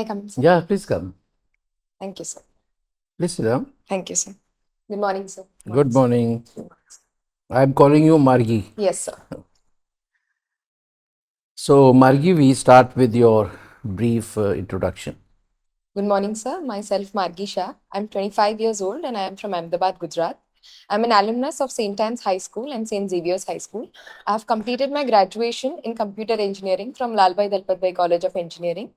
I come, sir? Yeah, please come. Thank you, sir. Please sit down. Thank you, sir. Good morning, sir. Good Sir. morning. I'm calling you Margi. Yes, sir. So, Margi, we start with your brief introduction. Good morning, sir. Myself, Margi Shah. I'm 25 years old and I am from Ahmedabad, Gujarat. I'm an alumnus of St. Anne's High School and St. Xavier's High School. I have completed my graduation in computer engineering from Lalbhai Dalpatbhai College of Engineering.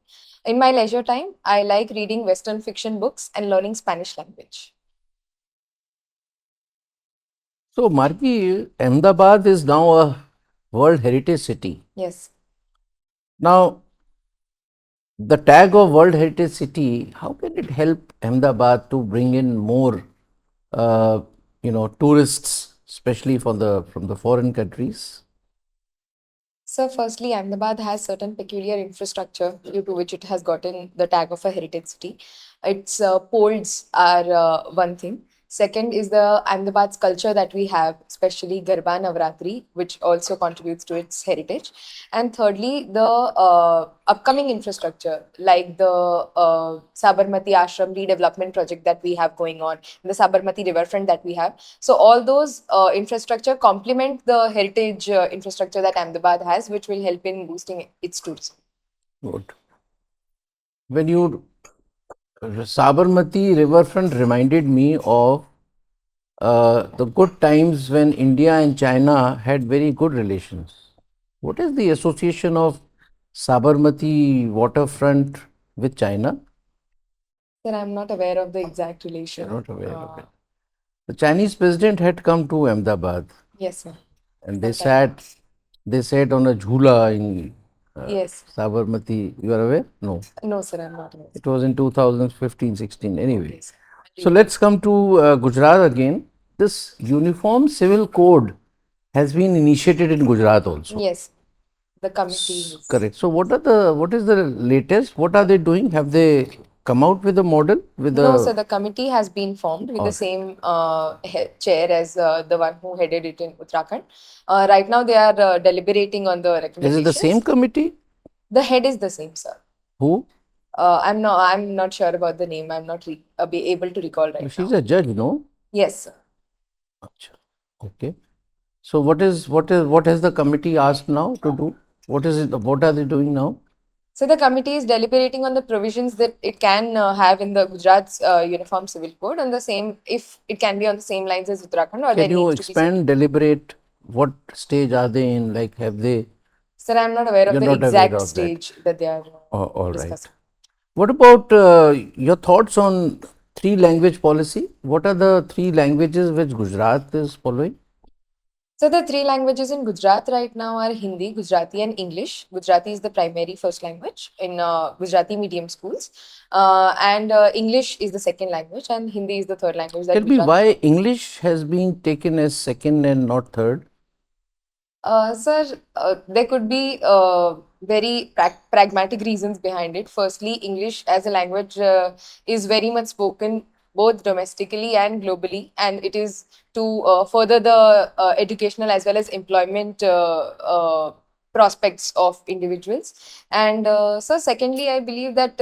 In my leisure time, I like reading Western fiction books and learning Spanish language. So, Margi, Ahmedabad is now a World Heritage City. Yes. Now, the tag of World Heritage City, how can it help Ahmedabad to bring in more, uh, tourists, especially from the foreign countries? So, firstly, Ahmedabad has certain peculiar infrastructure due to which it has gotten the tag of a heritage city. Its polls are one thing. Second is the Ahmedabad's culture that we have, especially Garba Navratri, which also contributes to its heritage. And thirdly, the upcoming infrastructure, like the Sabarmati Ashram redevelopment project that we have going on, the Sabarmati riverfront that we have. So all those infrastructure complement the heritage infrastructure that Ahmedabad has, which will help in boosting its tourism. Good. When you Sabarmati riverfront reminded me of the good times when India and China had very good relations. What is the association of Sabarmati waterfront with China? Sir, I'm not aware of the exact You're relation. not aware of it. The Chinese president had come to Ahmedabad Yes, sir. and Sometime. they sat on a jhula in Yes. Sabarmati. You are aware? No. No, sir, I'm not aware. It was in 2015-16. Anyway. Okay, sir. So let's come to Gujarat again. This Uniform Civil Code has been initiated in Gujarat also. Yes, the committee is. Correct. So what is the latest? What are they doing? Have they come out with a model with No, sir, the the committee has been formed with the or same chair as the one who headed it in Uttarakhand. Right now, they are deliberating on the is it the same recommendations. committee? The head is the same, sir. Who? I'm not sure about the name. I'm not be able to recall right She's now. a judge, no? Yes, sir. Acha. Okay. So what has the committee asked now to do? What is it? What are they doing now? So the committee is deliberating on the provisions that it can have in the Gujarat's Uniform Civil Code, and the same if it can be on the same lines as Uttarakhand, or there Can you needs to be certain. expand, deliberate? What stage are they in? Like, have they? Sir, I'm not aware of You're the not aware exact of that. stage that they are Oh, all right. discussing. What about your thoughts on three language policy? What are the three languages which Gujarat is following? So the three languages in Gujarat right now are Hindi, Gujarati, and English. Gujarati is the primary first language in Gujarati medium schools, and English is the second language, and Hindi is the third language that Tell me Gujarat why follows. English has been taken as second and not third? Sir, there could be very pragmatic reasons behind it. Firstly, English as a language is very much spoken both domestically and globally, and it is to further the educational as well as employment prospects of individuals. And so, secondly, I believe that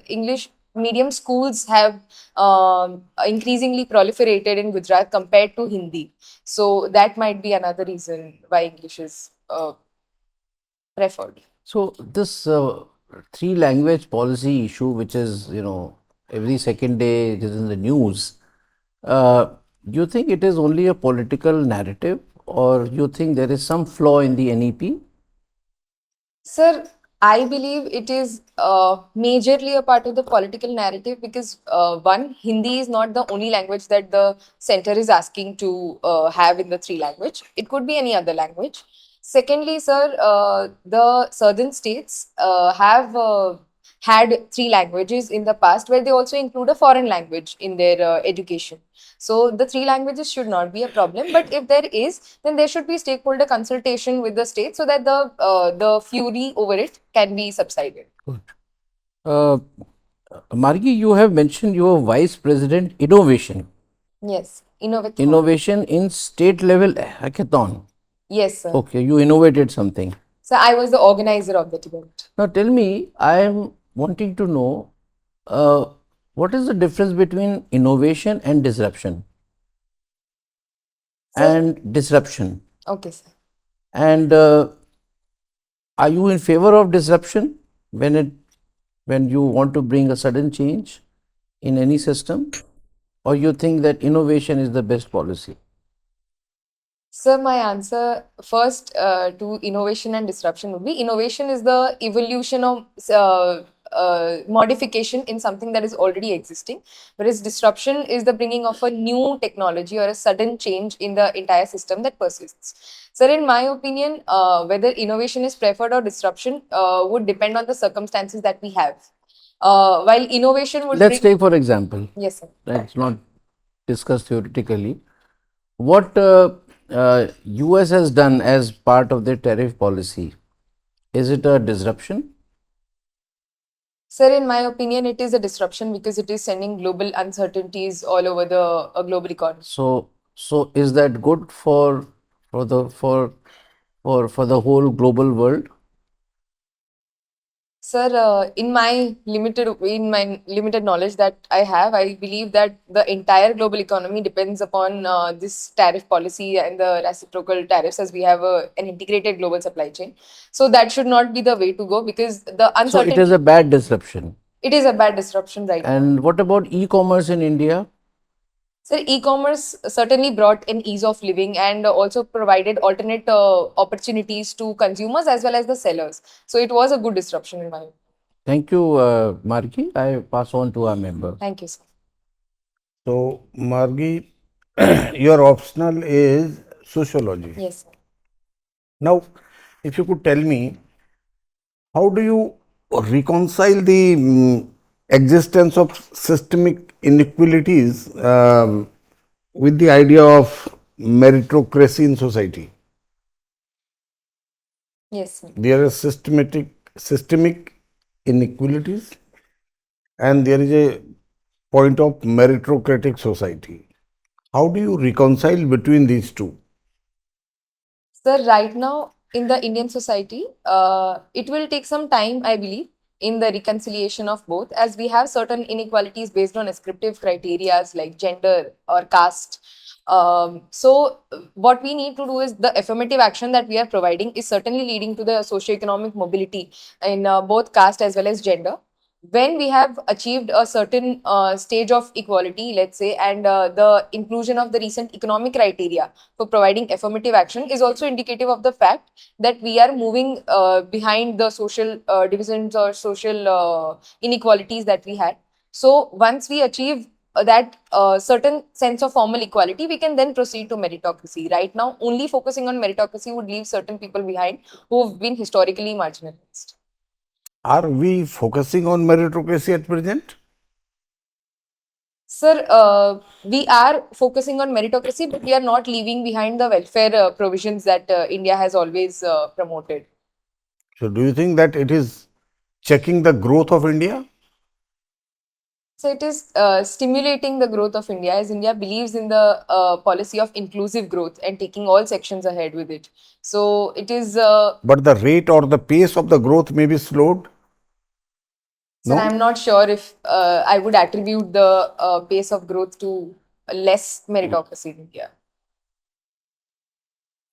English medium schools have increasingly proliferated in Gujarat compared to Hindi. So that might be another reason why English is preferred. So this three language policy issue, which is every second day it is in the news, do you think it is only a political narrative, or you think there is some flaw in the NEP? Sir, I believe it is majorly a part of the political narrative because one, Hindi is not the only language that the center is asking to have in the three language. It could be any other language. Secondly, sir, the southern states have had three languages in the past where they also include a foreign language in their education. So the three languages should not be a problem. But if there is, then there should be stakeholder consultation with the state so that the fury over it can be subsided. Good. Uh, Margi, you have mentioned you are Vice President Innovation. Yes, innovathon. Innovation in state level hackathon. Yes, sir. Okay, you innovated something. So I was the organizer of that event. Now tell me, I am wanting to know Uh, what is the difference between innovation and disruption? Sir, And disruption. okay, sir. And are you in favor of disruption when you want to bring a sudden change in any system, or you think that innovation is the best policy? Sir, my answer first to innovation and disruption would be innovation is the evolution of modification in something that is already existing, whereas disruption is the bringing of a new technology or a sudden change in the entire system that persists. Sir, in my opinion, whether innovation is preferred or disruption would depend on the circumstances that we have. While innovation would Let's bring, take for example. yes, sir. Let's not discuss theoretically. What US has done as part of their tariff policy, is it a disruption? Sir, in my opinion, it is a disruption because it is sending global uncertainties all over the global economy. So is that good for the for the whole global world? Sir, in my limited knowledge that I have, I believe that the entire global economy depends upon this tariff policy and the reciprocal tariffs, as we have an integrated global supply chain. So that should not be the way to go because the So it is uncertainty. a bad disruption. It is a bad disruption right now. And what about e-commerce in India? So e-commerce certainly brought an ease of living and also provided alternate opportunities to consumers as well as the sellers. So it was a good disruption in my opinion. Thank you, Margi. I pass on to our member. Thank you, sir. So, Margi, your optional is sociology. Yes, sir. Now, if you could tell me, how do you reconcile the existence of systemic inequalities with the idea of meritocracy in society? Yes, sir. There are systemic inequalities, and there is a point of meritocratic society. How do you reconcile between these two? Sir, right now in the Indian society, it will take some time, I believe, in the reconciliation of both, as we have certain inequalities based on ascriptive criteria like gender or caste. What we need to do is the affirmative action that we are providing is certainly leading to the socioeconomic mobility in both caste as well as gender. When we have achieved a certain stage of equality, let's say, and the inclusion of the recent economic criteria for providing affirmative action is also indicative of the fact that we are moving behind the social divisions or social inequalities that we had. So once we achieve that certain sense of formal equality, we can then proceed to meritocracy. Right now, only focusing on meritocracy would leave certain people behind who have been historically marginalized. Are we focusing on meritocracy at present? Sir, we are focusing on meritocracy, but we are not leaving behind the welfare provisions that India has always promoted. So, do you think that it is checking the growth of India? So it is stimulating the growth of India, as India believes in the policy of inclusive growth and taking all sections ahead with it. So it is, But the rate or the pace of the growth may be slowed? sir, No? I'm not sure if I would attribute the pace of growth to less meritocracy in India.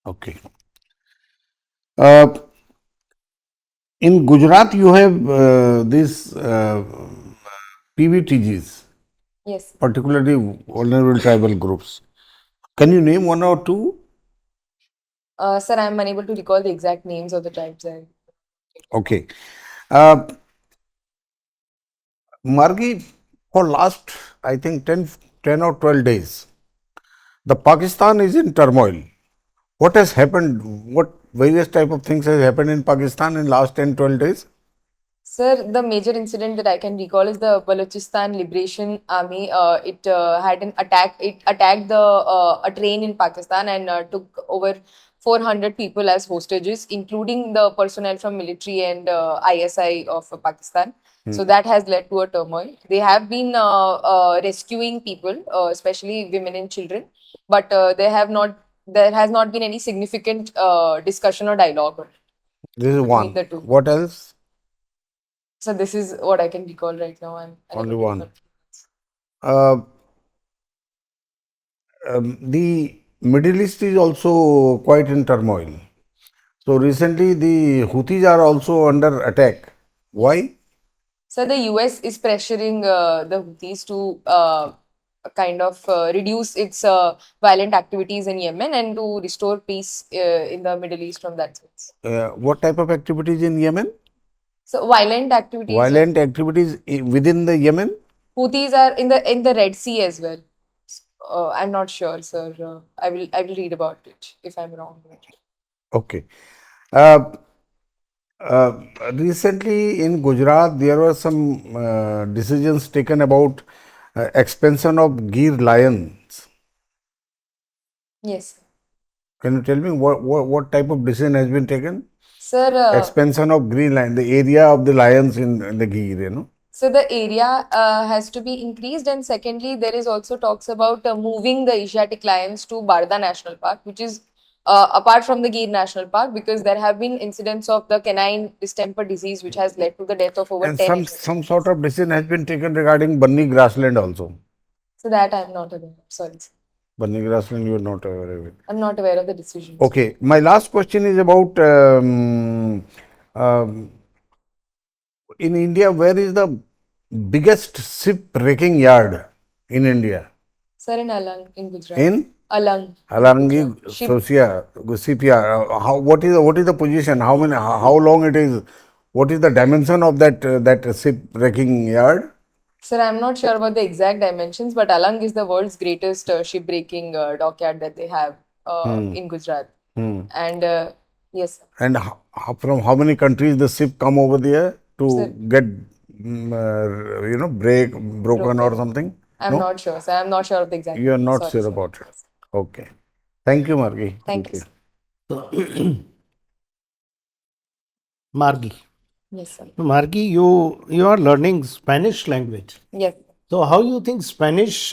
Okay. Uh, in Gujarat, you have these PVTGs, Yes. particularly vulnerable tribal groups. Can you name one or two? Sir, I'm unable to recall the exact names of the tribes. Okay. Uh, Margi, for last, I think, 10 or 12 days, the Pakistan is in turmoil. What has happened? What various type of things has happened in Pakistan in last 10, 12 days? Sir, the major incident that I can recall is the Balochistan Liberation Army. It had an attack. It attacked a train in Pakistan and took over 400 people as hostages, including the personnel from military and ISI of Pakistan. So that has led to a turmoil. They have been rescuing people, especially women and children, but they have not. There has not been any significant discussion or dialogue This is between one. the two. What else? So this is what I can recall right now. I'm Only unable to one. recall. Uh, the Middle East is also quite in turmoil. So recently, the Houthis are also under attack. Yes. Why? So the US is pressuring the Houthis to kind of reduce its violent activities in Yemen and to restore peace in the Middle East from that sense. What type of activities in Yemen? So violent activities of Violent activities within the Yemen? Houthis are in the Red Sea as well. I'm not sure, sir. I will read about it if I'm wrong. Okay. Uh, uh, Recently in Gujarat, there were some decisions taken about expansion of Gir lions. Yes, Can you tell me what type of decision has been taken? sir. Expansion of green lion, the area of the lions in the Gir, So the area has to be increased, and secondly, there is also talks about moving the Asiatic lions to Barda National Park, which is apart from the Gir National Park, because there have been incidents of the canine distemper disease, which has led to the death of over And 10 Asiatic some sort lions. of decision has been taken regarding Bunny grassland also. So that I'm not aware of. Sorry, sir. Bunny grassland, you are not aware of it. I'm not aware of the decisions. Okay, my last question is about um, in India, where is the biggest ship wrecking yard in India? Sir, in Alang, in Gujarat. In Alang, in Alangi, Gujarat. Ship. Sosia, Gusipia. How what is the position? How many? How long it is? What is the dimension of that ship wrecking yard? Sir, I'm not sure about the exact dimensions, but Alang is the world's greatest shipbreaking dockyard that they have in Gujarat. Hmm. And yes, And from how many countries the ship come over there sir, to get broken or broken. something? I'm No, not sure, sir. I'm not sure of the exact you are number. not Sorry, sure sir. about it. Okay. Thank you, Margi. Thank Thank you, you. sir. So, Margi. Yes, sir. Margi, you are learning Spanish language. Yes. So how you think Spanish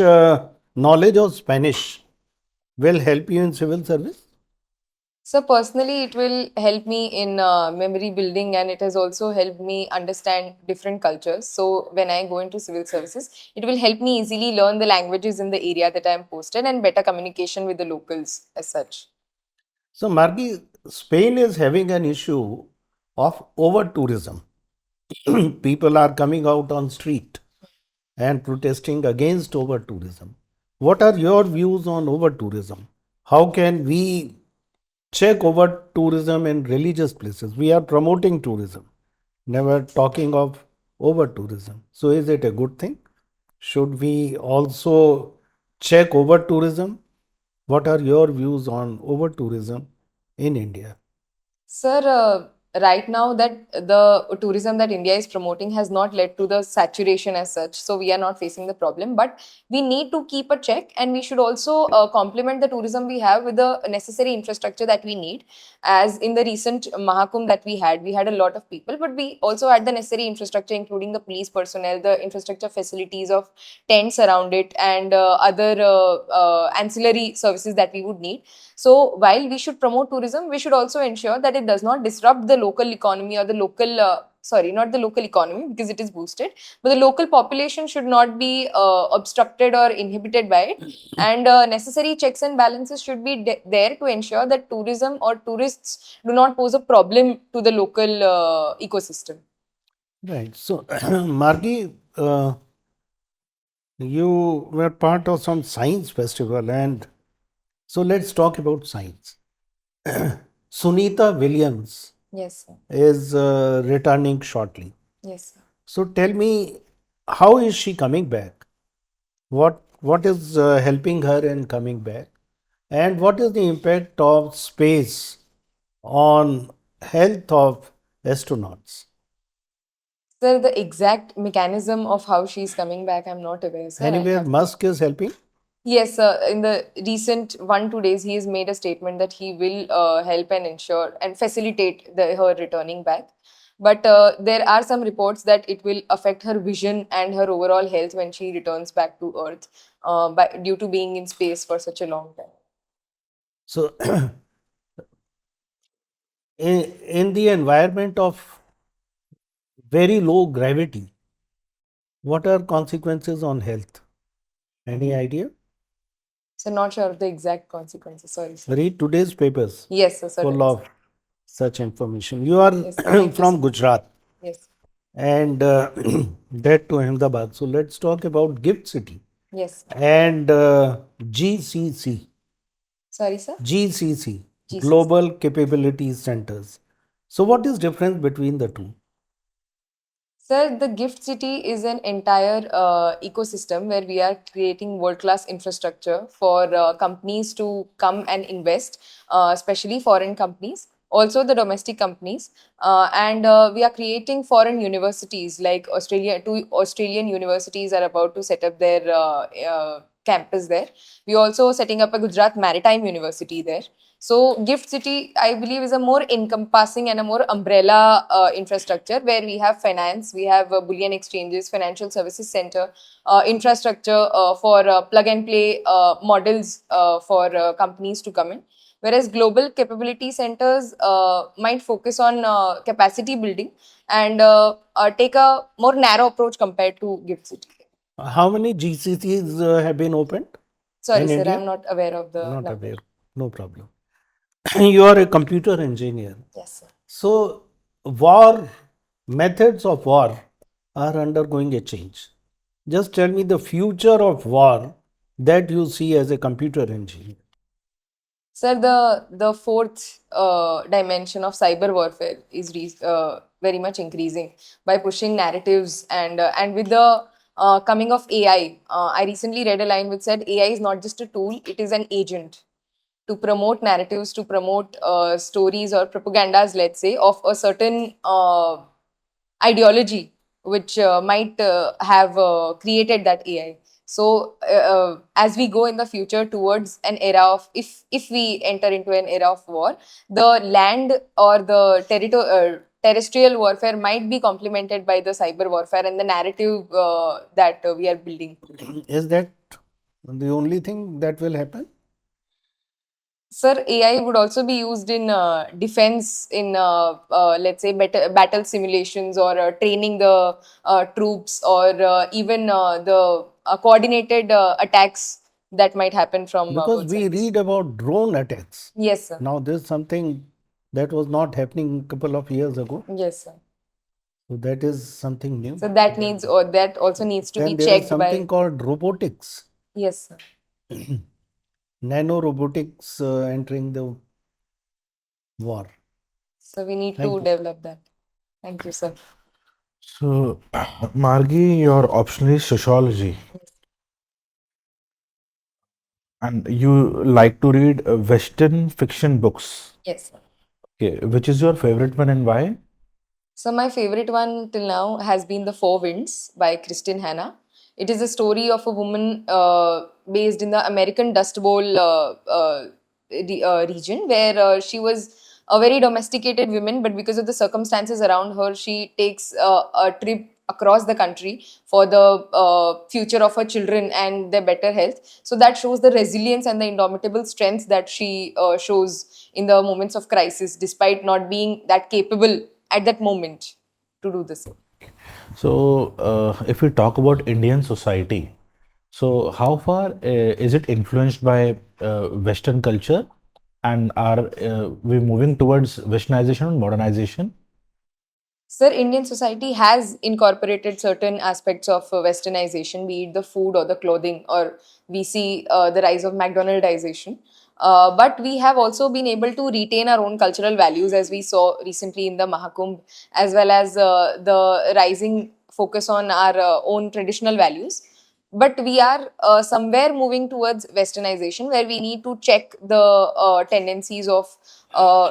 knowledge of Spanish will help you in civil service? So personally, it will help me in memory building, and it has also helped me understand different cultures. So when I go into civil services, it will help me easily learn the languages in the area that I am posted and better communication with the locals as such. So Margi, Spain is having an issue of over tourism. People are coming out on street and protesting against over tourism. What are your views on over tourism? How can we check over tourism in religious places? We are promoting tourism, never talking of over tourism. So, is it a good thing? Should we also check over tourism? What are your views on over tourism in India? Sir, right now that the tourism that India is promoting has not led to the saturation as such, so we are not facing the problem. But we need to keep a check, and we should also complement the tourism we have with the necessary infrastructure that we need. As in the recent Mahakumbh that we had a lot of people, but we also had the necessary infrastructure, including the police personnel, the infrastructure facilities of tents around it, and other ancillary services that we would need. So while we should promote tourism, we should also ensure that it does not disrupt the local economy or the local, sorry, not the local economy because it is boosted, but the local population should not be obstructed or inhibited by it. And necessary checks and balances should be there to ensure that tourism or tourists do not pose a problem to the local ecosystem. Right. So, Margi, you were part of some science festival, and so let's talk about science. Sunita Williams Yes, sir. is returning shortly. Yes, sir. So tell me, how is she coming back? What is helping her in coming back, and what is the impact of space on health of astronauts? Sir, the exact mechanism of how she's coming back, I'm not aware, sir. I'll Anywhere have to. Musk is helping. Yes, in the recent 1 2 days, he has made a statement that he will help and ensure and facilitate her returning back. But there are some reports that it will affect her vision and her overall health when she returns back to Earth, due to being in space for such a long time. So in the environment of very low gravity. What are consequences on health? Any idea? So not sure of the exact consequences. Sorry, sir. Read today's papers, Yes, sir. full Certainly. of such information. You are Yes, sir. Thank you, from sir. Gujarat Yes. and that to Ahmedabad. So let's talk about Gift City Yes. and GCC. Sorry, sir. GCC, GCC. Global Capability Centers. So what is difference between the two? Sir, the Gift City is an entire ecosystem where we are creating world-class infrastructure for companies to come and invest, especially foreign companies, also the domestic companies. And we are creating foreign universities like Australia. Two Australian universities are about to set up their campus there. We also setting up a Gujarat Maritime University there. So Gift City, I believe, is a more encompassing and a more umbrella infrastructure where we have finance, we have bullion exchanges, financial services center, infrastructure for plug and play models for companies to come in. Whereas global capability centers might focus on capacity building and take a more narrow approach compared to Gift City. How many GCCs have been opened Sorry, in sir, India? I'm not aware of the Not number. aware. No problem. You are a computer engineer. Yes, sir. So, war, methods of war are undergoing a change. Just tell me the future of war that you see as a computer engineer. Sir, the fourth dimension of cyber warfare is very much increasing by pushing narratives and with the coming of AI. I recently read a line which said AI is not just a tool; it is an agent to promote narratives, to promote stories or propagandas, let's say, of a certain ideology which might have created that AI. So as we go in the future towards an era of, if we enter into an era of war, the land or the terrestrial warfare might be complemented by the cyber warfare and the narrative that we are building. Is that the only thing that will happen? Sir, AI would also be used in defense, in let's say battle simulations or training the troops or even the coordinated attacks that might happen from Because both we sides. read about drone attacks. Yes, sir. Now, this is something that was not happening a couple of years ago. Yes, sir. So, that is something new. So that needs, or that also needs to be Then there is checked something by. called robotics, Yes, sir. nano robotics entering the war. So we need Thank to you. develop that. Thank you, sir. So, Margi, your option is sociology, and you like to read Western fiction books. Yes, sir. Okay, which is your favorite one and why? So my favorite one till now has been The Four Winds by Kristen Hanna. It is a story of a woman based in the American Dust Bowl region where she was a very domesticated woman, but because of the circumstances around her, she takes a trip across the country for the future of her children and their better health. So that shows the resilience and the indomitable strength that she shows in the moments of crisis, despite not being that capable at that moment to do the same. So, if we talk about Indian society, so how far is it influenced by Western culture, and are we moving towards Westernization and modernization? Sir, Indian society has incorporated certain aspects of westernization, be it the food or the clothing, or we see the rise of McDonaldization. But we have also been able to retain our own cultural values, as we saw recently in the Mahakumbh, as well as the rising focus on our own traditional values. But we are somewhere moving towards westernization where we need to check the tendencies of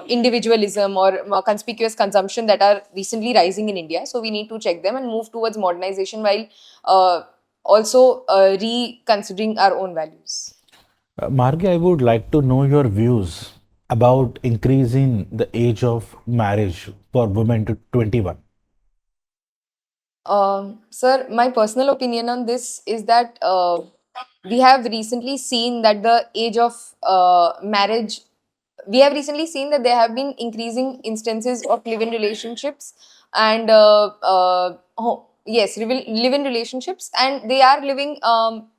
individualism or conspicuous consumption that are recently rising in India. So we need to check them and move towards modernization while also reconsidering our own values. Margi, I would like to know your views about increasing the age of marriage for women to 21. Sir, my personal opinion on this is that we have recently seen that the age of marriage we have recently seen that there have been increasing instances of live-in relationships and yes, live-in relationships, and they are living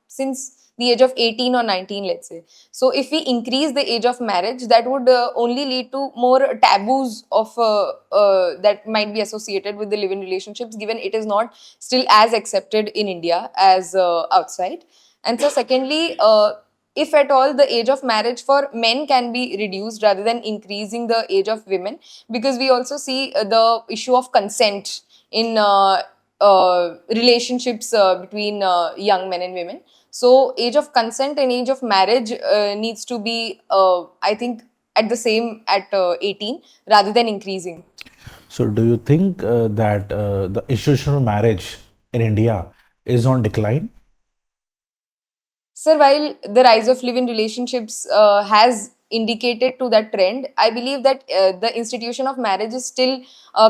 since the age of 18 or 19, let's say. So if we increase the age of marriage, that would only lead to more taboos of that might be associated with the live-in relationships, given it is not still as accepted in India as outside. And so secondly, if at all the age of marriage for men can be reduced rather than increasing the age of women, because we also see the issue of consent in relationships between young men and women. So age of consent and age of marriage needs to be I think at the same at 18 rather than increasing. So, do you think that the institutional marriage in India is on decline? Sir, while the rise of live-in relationships has indicated to that trend, I believe that the institution of marriage is still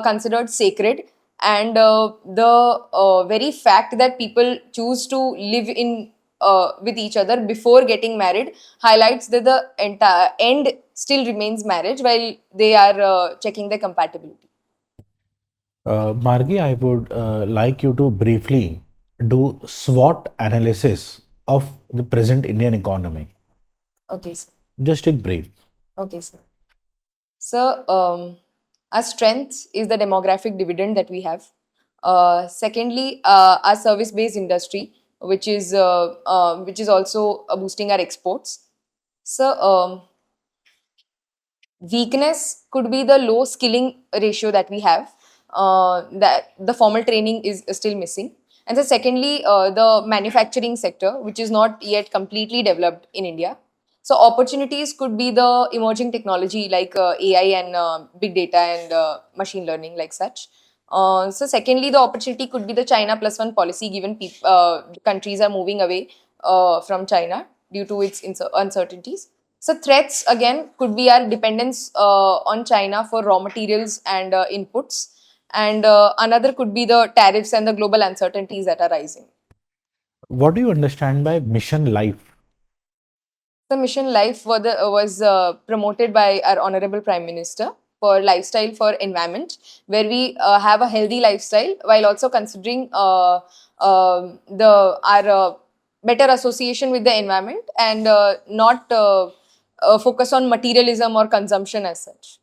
considered sacred, and the very fact that people choose to live in with each other before getting married highlights that the entire end still remains marriage while they are checking their compatibility. Margi, I would like you to briefly do SWOT analysis of the present Indian economy. Okay, sir. Just in brief. Okay, sir. So, our strength is the demographic dividend that we have. Secondly, our service-based industry, which is also boosting our exports. So, weakness could be the low skilling ratio that we have, that the formal training is still missing. And so secondly, the manufacturing sector, which is not yet completely developed in India. So opportunities could be the emerging technology like AI and big data and machine learning, like such. So secondly, the opportunity could be the China plus one policy, given countries are moving away from China due to its uncertainties. So threats again could be our dependence on China for raw materials and inputs, and another could be the tariffs and the global uncertainties that are rising. What do you understand by mission life? The mission life was promoted by our honorable Prime Minister for lifestyle for environment, where we have a healthy lifestyle while also considering the our better association with the environment and not focus on materialism or consumption as such.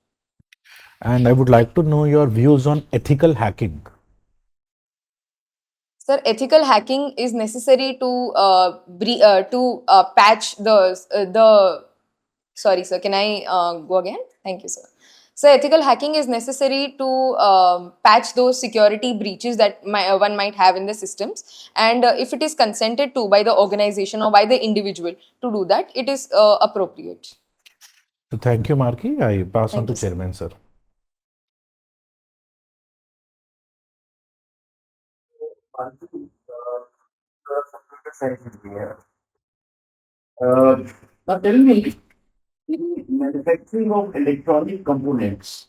And I would like to know your views on ethical hacking. Sir, ethical hacking is necessary to patch the. Sorry, sir. Can I go again? Thank you, sir. So, ethical hacking is necessary to patch those security breaches that one might have in the systems, and if it is consented to by the organization or by the individual to do that, it is appropriate. So thank you, Marki. I pass on Thank to you, sir. Chairman, sir. Computer science engineer. Now tell me, the manufacturing of electronic components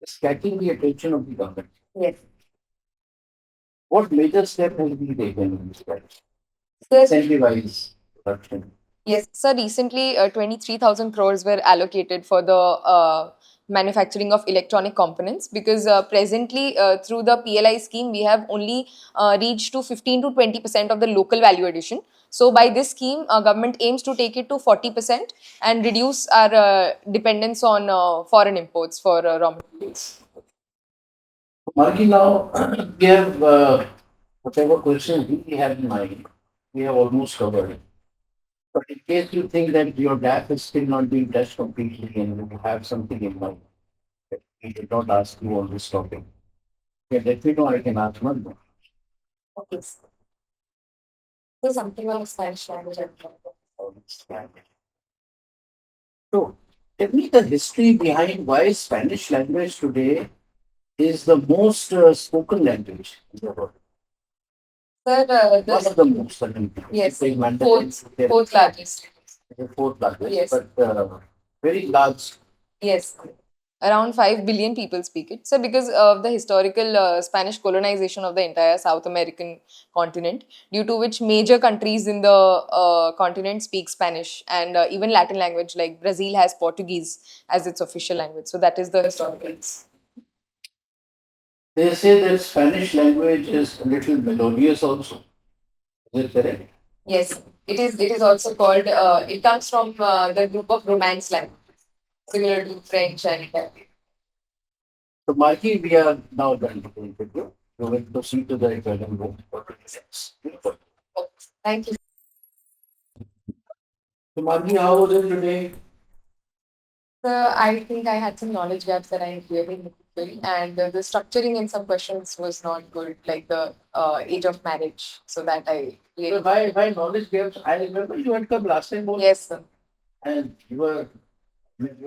is catching the attention of the government. Yes. What major step has been taken in this direction? Sir, Incentivize production. yes, sir. Recently, 23,000 crores were allocated for the manufacturing of electronic components, because presently, through the PLI scheme, we have only reached to 15 to 20% of the local value addition. So, by this scheme, government aims to take it to 40% and reduce our dependence on foreign imports for raw materials. Marki, now we have whatever questions we have in mind, we have almost covered. But in case you think that your gap is still not being touched completely and you have something in mind that we did not ask you on this topic, yeah, let me know. I can ask one more. Okay. So, something on Spanish language. So, tell me the history behind why Spanish language today is the most spoken language in the world. Sir, One of the most, I mean, yes, say Mandarin, fourth largest. the fourth largest, Yes. but very large. Yes. Around 5 billion people speak it. So, because of the historical Spanish colonization of the entire South American continent, due to which major countries in the continent speak Spanish, and even Latin language like Brazil has Portuguese as its official language. So, that is the historical. They say that Spanish language is a little melodious also. Is it correct? Yes, it is. It is also called. It comes from the group of Romance language, similar to French and Italian. So, Marky, we are now done with the interview. We will proceed to the recording room for 26. Thank you. So, Marky, how was it today? So I think I had some knowledge gaps that I really need to fill, and the structuring in some questions was not good, like the age of marriage. So that I So, really. by knowledge gaps, I remember you had come last time also, Yes, sir. and you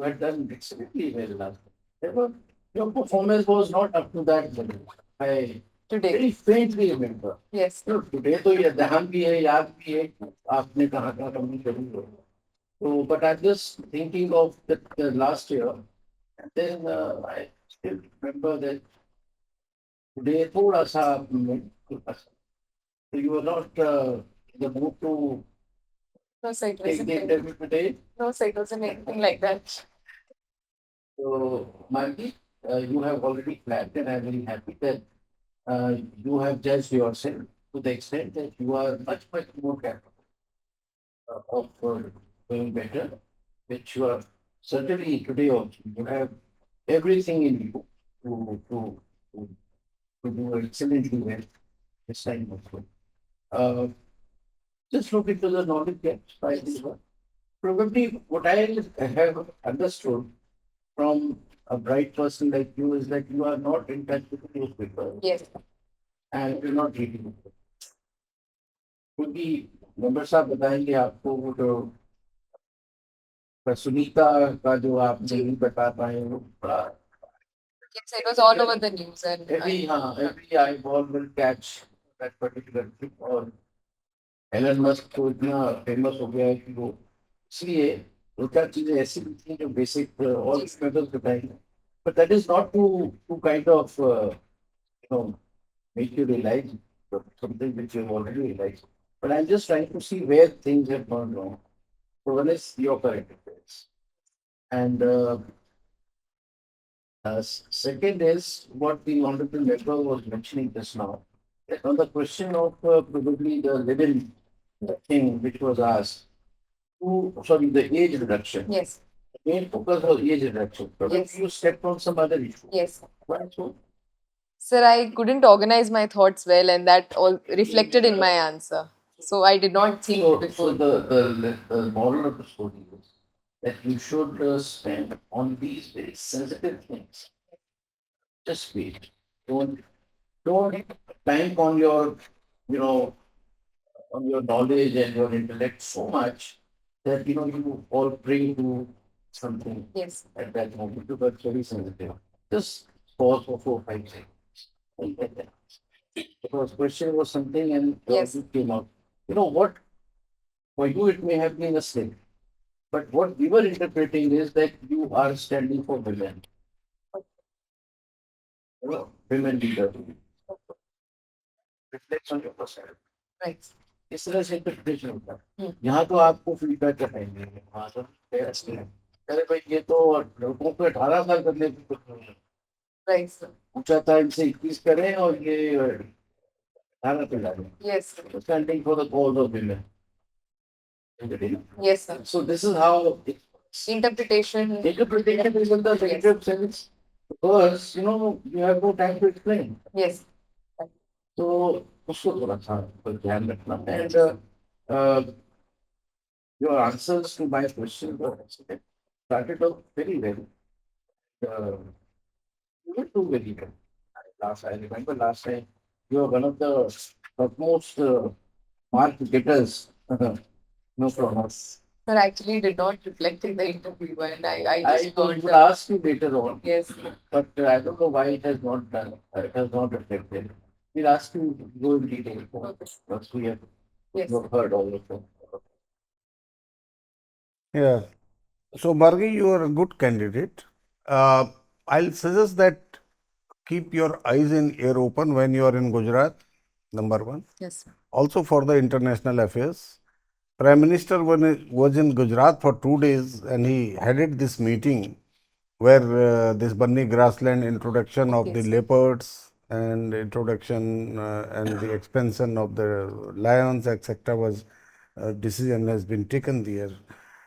had done extremely well last time. Therefore, your performance was not up to that level. I Today. very faintly remember. Yes. No, today तो ये दहम भी है याद भी है आपने कहाँ कहाँ कमी करी हो so but I'm just thinking of the last year and then I still remember that today थोड़ा सा so you were not in the mood to No, sir, it take wasn't. the interview today. No, sir, it wasn't anything like that. So Maggie, you have already planned and I'm very happy that you have judged yourself to the extent that you are much more capable of doing better, which you are certainly today also. You have everything in you to, to, to do excellently well this time also. Uh, just look into the knowledge gaps by this one. Probably what I have understood from a bright person like you is that you are not in touch with the newspaper. Yes. And you're not reading it. क्योंकि number साहब बताएंगे आपको वो जो सुनीता का जो आप नहीं बता पाए वो बड़ा Yes, it was all over the news, and every eyeball will catch that particular clip और एलन मस्क तो इतना फेमस हो गया है कि वो इसलिए दो चार चीजें ऐसी भी थी जो बेसिक और मेथड्स बताई but that is not to kind of you know make you realize something which you've already realized but I'm just trying to see where things have gone wrong. So one is your current affairs and second is what the honorable member was mentioning just now. On the question of probably the living thing which was asked, sorry, the age reduction. yes, The main focus was age reduction. Probably Yes. you stepped on some other issue. yes. Why so? Sir, I couldn't organize my thoughts well, and that all reflected in my answer. So I did not think So before. the moral of the story is that you should spend on these very sensitive things. Just wait. Don't bank on your, you know, on your knowledge and your intellect so much that you all bring to something Yes. at that moment because it's very sensitive. Just pause for 4 5 seconds. And get that. Because question was something and Yes. it came out. You know what? For you it may have been a slip. But what we were interpreting is that you are standing for women. Women leader. Reflects on your personality. Right. इस तरह से interpretation होता है हम्म। यहाँ तो आपको feedback कराएंगे वहाँ तो ऐसे है अरे भाई ये तो लड़कों को 18 साल करने की कुछ नहीं है Right, sir. ऊंचा था इनसे 21 करें और ये 18 पे डालें Yes. Standing for the cause of women Yes, sir. so this is how it, Interpretation. interpretation is in the negative sense because you have no time to explain Yes. so उसको थोड़ा सा ध्यान रखना and your answers to my question were started off very well. You will do very well. I remember last time you were one of the topmost mark getters. No problem. Sir, actually did not reflect in the interview, and I I just got will ask you later on, yes. but I don't know why it has not done. It has not reflected. We'll ask you to go in detail once we have Yes. heard all of them. Yeah. So, Margi, you are a good candidate. Uh, I'll suggest that keep your eyes and ear open when you are in Gujarat, number one. Yes, sir. Also for the international affairs. Prime Minister was in Gujarat for 2 days and he headed this meeting where this Bunny grassland introduction of Okay, the sir. leopards and introduction and the expansion of the lions, etc. was decision has been taken there.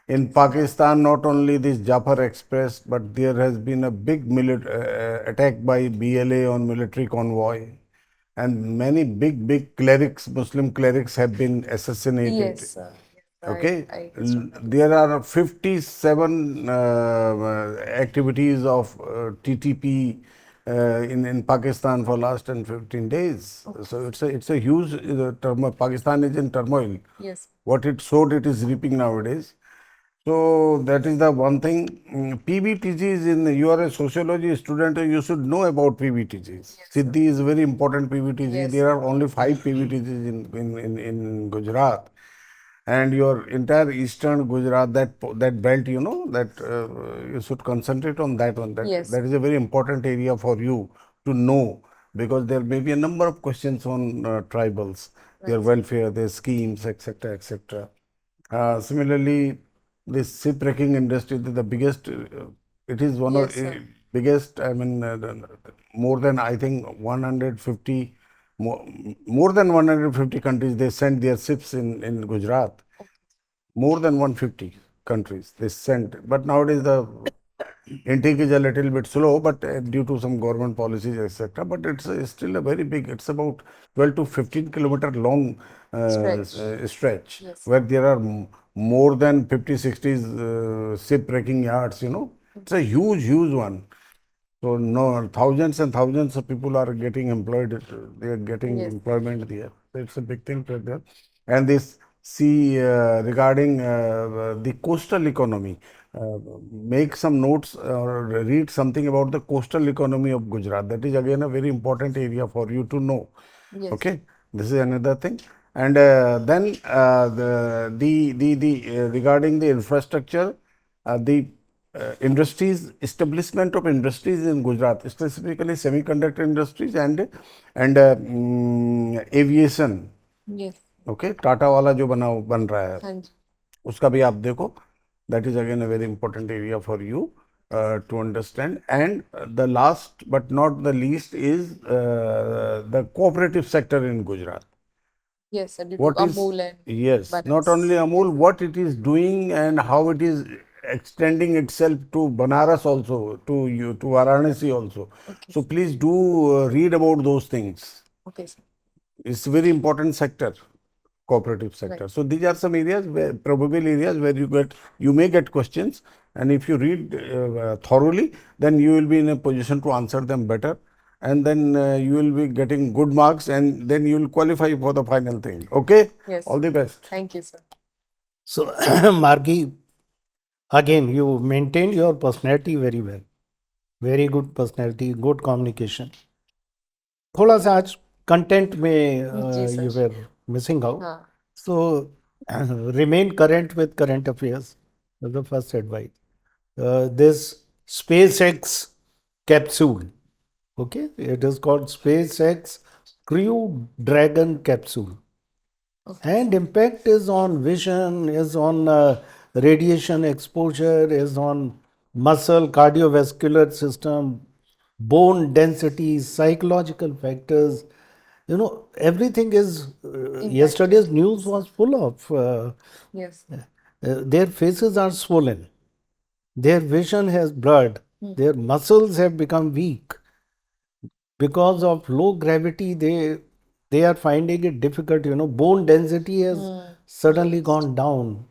In Pakistan, not only this Jafar Express, but there has been a big attack by BLA on military convoy, and many big clerics, Muslim clerics, have been assassinated. Yes, sir. Okay, I just wanted to. there are 57 activities of TTP in Pakistan for last 10 15 days. So it's a huge turmoil. Pakistan is in turmoil. Yes. What it sowed, it is reaping nowadays. So that is the one thing. PBTGs, you are a sociology student, you should know about PBTGs. Siddhi is a very important PBTG. Yes. There are only 5 PBTGs in Gujarat. And your entire eastern Gujarat, that belt, that you should concentrate on that one. Yes. That is a very important area for you to know, because there may be a number of questions on tribals, their welfare, their schemes, etc., etc. Similarly, this ship wrecking industry, the biggest, it is one Yes, of sir. biggest, I mean, more than, I think, 150, more than 150 countries, they sent their ships in Gujarat. More than 150 countries they sent. But nowadays the intake is a little bit slow, but due to some government policies, etc. But it's still a very big, it's about 12 to 15-kilometer long stretch Yes. where there are more than 50, 60 ship wrecking yards, It's a huge one. So no, thousands and thousands of people are getting employed. They are getting Yes. employment there. So it's a big thing for them. And this see regarding the coastal economy. Make some notes or read something about the coastal economy of Gujarat. That is again a very important area for you to know. Yes. Okay, this is another thing. And then the regarding the infrastructure, the industries, establishment of industries in Gujarat, specifically semiconductor industries and aviation. Yes. Okay, Tata वाला जो बन रहा है, हाँ जी. उसका भी आप देखो. That is again a very important area for you to understand. And the last but not the least is the cooperative sector in Gujarat. Yes, sir. Due to What is, Amul and yes, not buttons. only Amul, what it is doing and how it is extending itself to Banaras also, to you, to Varanasi also. Okay. So please do read about those things. Okay, sir. It's a very important sector, cooperative sector. Right. So these are some areas where, probable areas where you may get questions, and if you read thoroughly, then you will be in a position to answer them better, and then you will be getting good marks, and then you will qualify for the final thing. Okay. Yes. All the best. Thank you, sir. So, Margi, again, you maintained your personality very well. Very good personality, good communication. थोड़ा सा आज content में जी, sir. you were missing out. हाँ. So, remain current with current affairs. That's the first advice. This SpaceX capsule, okay, it is called SpaceX Crew Dragon capsule. Okay. And impact is on vision, is on radiation exposure, is on muscle, cardiovascular system, bone density, psychological factors. You know, everything is. Yesterday's news was full of. Yes. Their faces are swollen, their vision has blurred, their muscles have become weak because of low gravity. They are finding it difficult. You know, bone density has suddenly gone down.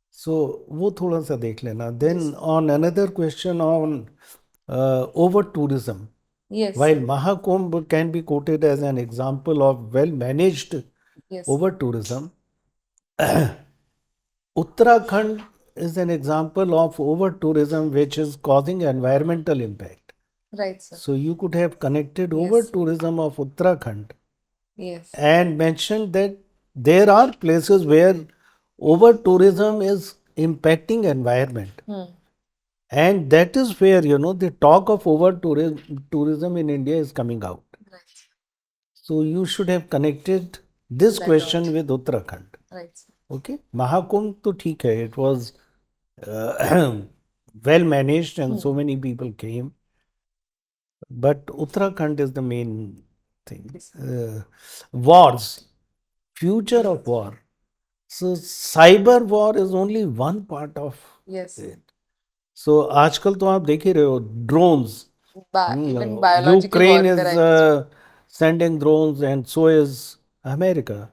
So वो थोड़ा सा देख लेना. Then on another question on over tourism. Yes. While Mahakumbh can be quoted as an example of well managed Yes. over tourism, Uttarakhand is an example of over tourism which is causing environmental impact. Right, sir. So you could have connected over tourism of Uttarakhand Yes. and mentioned that there are places where over tourism is impacting environment. And that is where, the talk of over tourism in India is coming out. Right. So you should have connected this That question dot. with Uttarakhand. Right. Okay, Mahakumbh to theek hai, it was well managed and so many people came, but Uttarakhand is the main thing. Yes. Wars, future of war. So cyber war is only one part of Yes. it. So आजकल तो आप देख ही रहे हो drones. Even biological Ukraine warfare, is I must. sending drones, and so is America.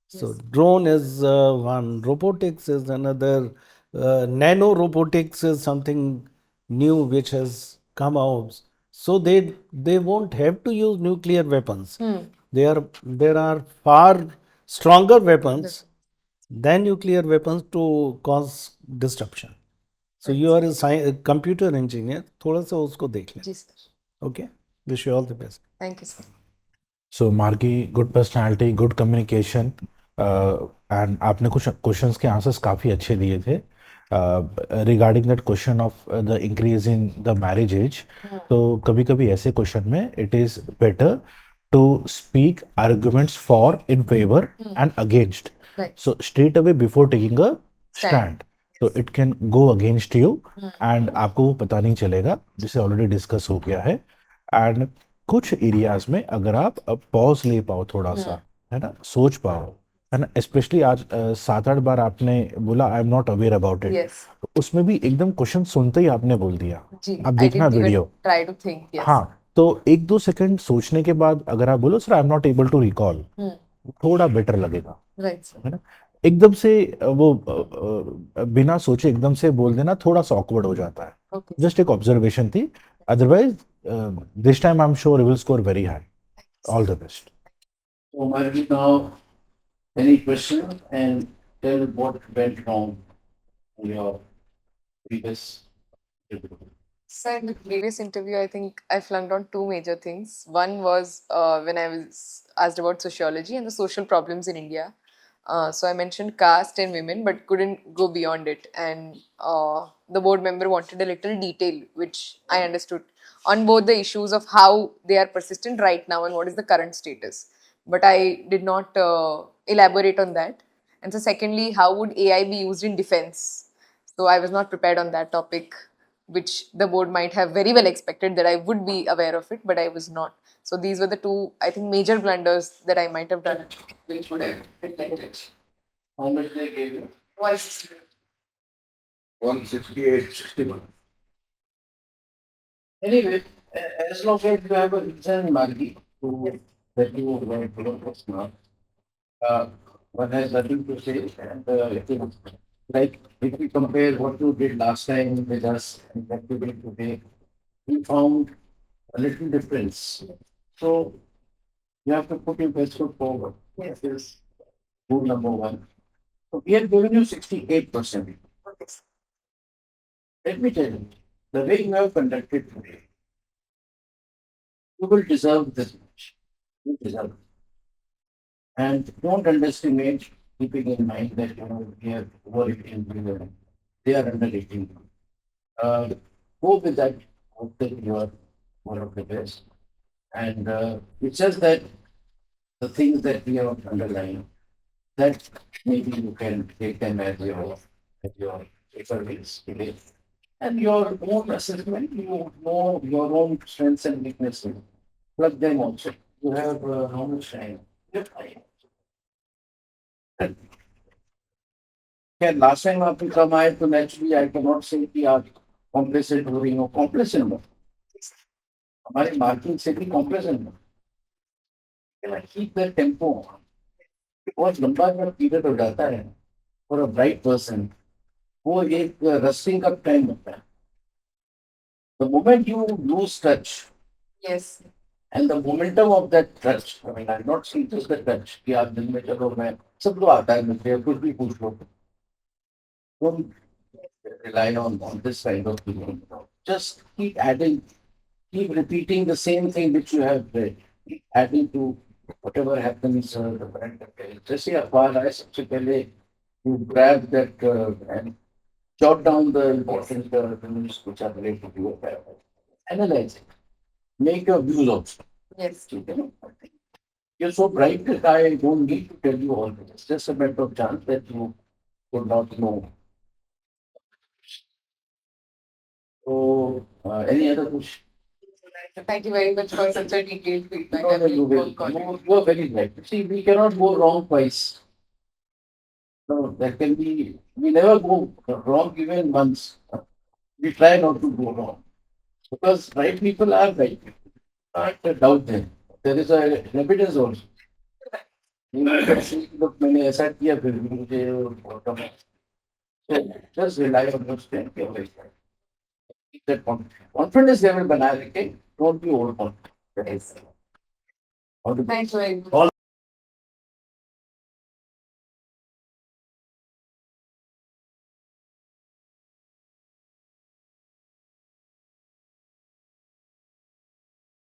So Yes. drone is one, robotics is another, nano robotics is something new which has come out. So they won't have to use nuclear weapons. There are far stronger weapons than nuclear weapons to cause disruption. So Right. you are a computer engineer. थोड़ा सा उसको देख लें. जी sir. Okay. Wish you all the best. Thank you sir. So Margi, good personality, good communication, and आपने कुछ questions के answers काफ़ी अच्छे दिए थे regarding that question of the increase in the marriage age. तो कभी कभी ऐसे क्वेश्चन में it is better to speak arguments for, in favor, and against. Right. So straight away before taking a stand. So it can go against you and आपको वो पता नहीं चलेगा, जिसे ऑलरेडी डिस्कस हो गया है. एंड कुछ एरियाज में अगर आप पॉज ले पाओ थोड़ा सा, है ना, सोच पाओ, है ना, स्पेशली आज 7-8 बार आपने बोला आई am not aware about it, Yes. तो उसमें भी एकदम क्वेश्चन सुनते ही आपने बोल दिया. जी. आप I देखना didn't even video. try to think. Yes. हाँ, तो 1-2 सेकंड सोचने के बाद अगर आप बोलो sir I am not able to recall, थोड़ा बेटर लगेगा, Right sir. है ना. एकदम से वो बिना सोचे एकदम से बोल देना थोड़ा सा ऑकवर्ड हो जाता है. Okay. जस्ट एक ऑब्जर्वेशन थी. Otherwise this time I am sure you will score very high. All the best. So, Margi, now any question and tell what went wrong in your previous interview. So in the previous interview, I think I flunked on two major things. One was when I was asked about sociology and the social problems in India. So I mentioned caste and women, but couldn't go beyond it. And the board member wanted a little detail, which I understood, on both the issues of how they are persistent right now and what is the current status. But I did not elaborate on that. And so, secondly, how would AI be used in defense? So I was not prepared on that topic, which the board might have very well expected that I would be aware of it, but I was not. So these were the two, I think, major blunders that I might have done. Which would have been like this. How much they gave you? 168, 61. Anyway, as long as you have a reason, Margi, to that you are going to look at now, one has nothing to say. And it is like if we compare what you did last time with us and what you did today, we found a little difference. So you have to put your best foot forward. Yes. This is rule number one. So we have given you 68%. Let me tell you, the way you have conducted today, you will deserve this much. You deserve it. And don't underestimate, keeping in mind that we are overrating you, they are underrating you. Go with that, hope that you are one of the best. And it's just that the things that we have underlined, that maybe you can take them as your takeaways today. And your own assessment, you know your own strengths and weaknesses. Plug them also. You have how much time? You have time. क्या last time आपने कम आए तो naturally I can not से कि आप complacent हो रही हो. कॉम्प्लेसेंट हो, हमारे मार्किंग से भी कॉम्प्लेसेंट हो. Keep the tempo. बहुत लंबा जब पीरियड हो जाता है फॉर अ ब्राइट पर्सन, वो एक रस्टिंग का टाइम होता है. The moment you lose touch Yes. and the momentum of that touch, I mean, I'm not saying just the touch कि आप दिन में चलो मैं सब लोग आता है मुझे कुछ भी पूछ लो. Don't rely on this kind of thing. Just keep adding, keep repeating the same thing which you have read. Keep adding to whatever happens the current affairs. जैसे अखबार आए सबसे पहले you grab that and jot down the important things which are related to your paper. Analyze it. Make your views also. Yes. So, you're so bright that I don't need to tell you all this. It's just a matter of chance that you would not know. So, any other question? Thank you very much for such a detailed feedback. No, I no, you will will. work on it. You are very right. See, we cannot go wrong twice. No, that can be, we never go wrong even once. We try not to go wrong. Because right people are right. Not doubt them. There is a evidence also. You can see, look, मैंने ऐसा किया फिर भी मुझे bottom है. So just rely on your strength. Your way. Keep that confidence level बनाए रखें. Don't be overconfident. Yes. All the Thank you very much. all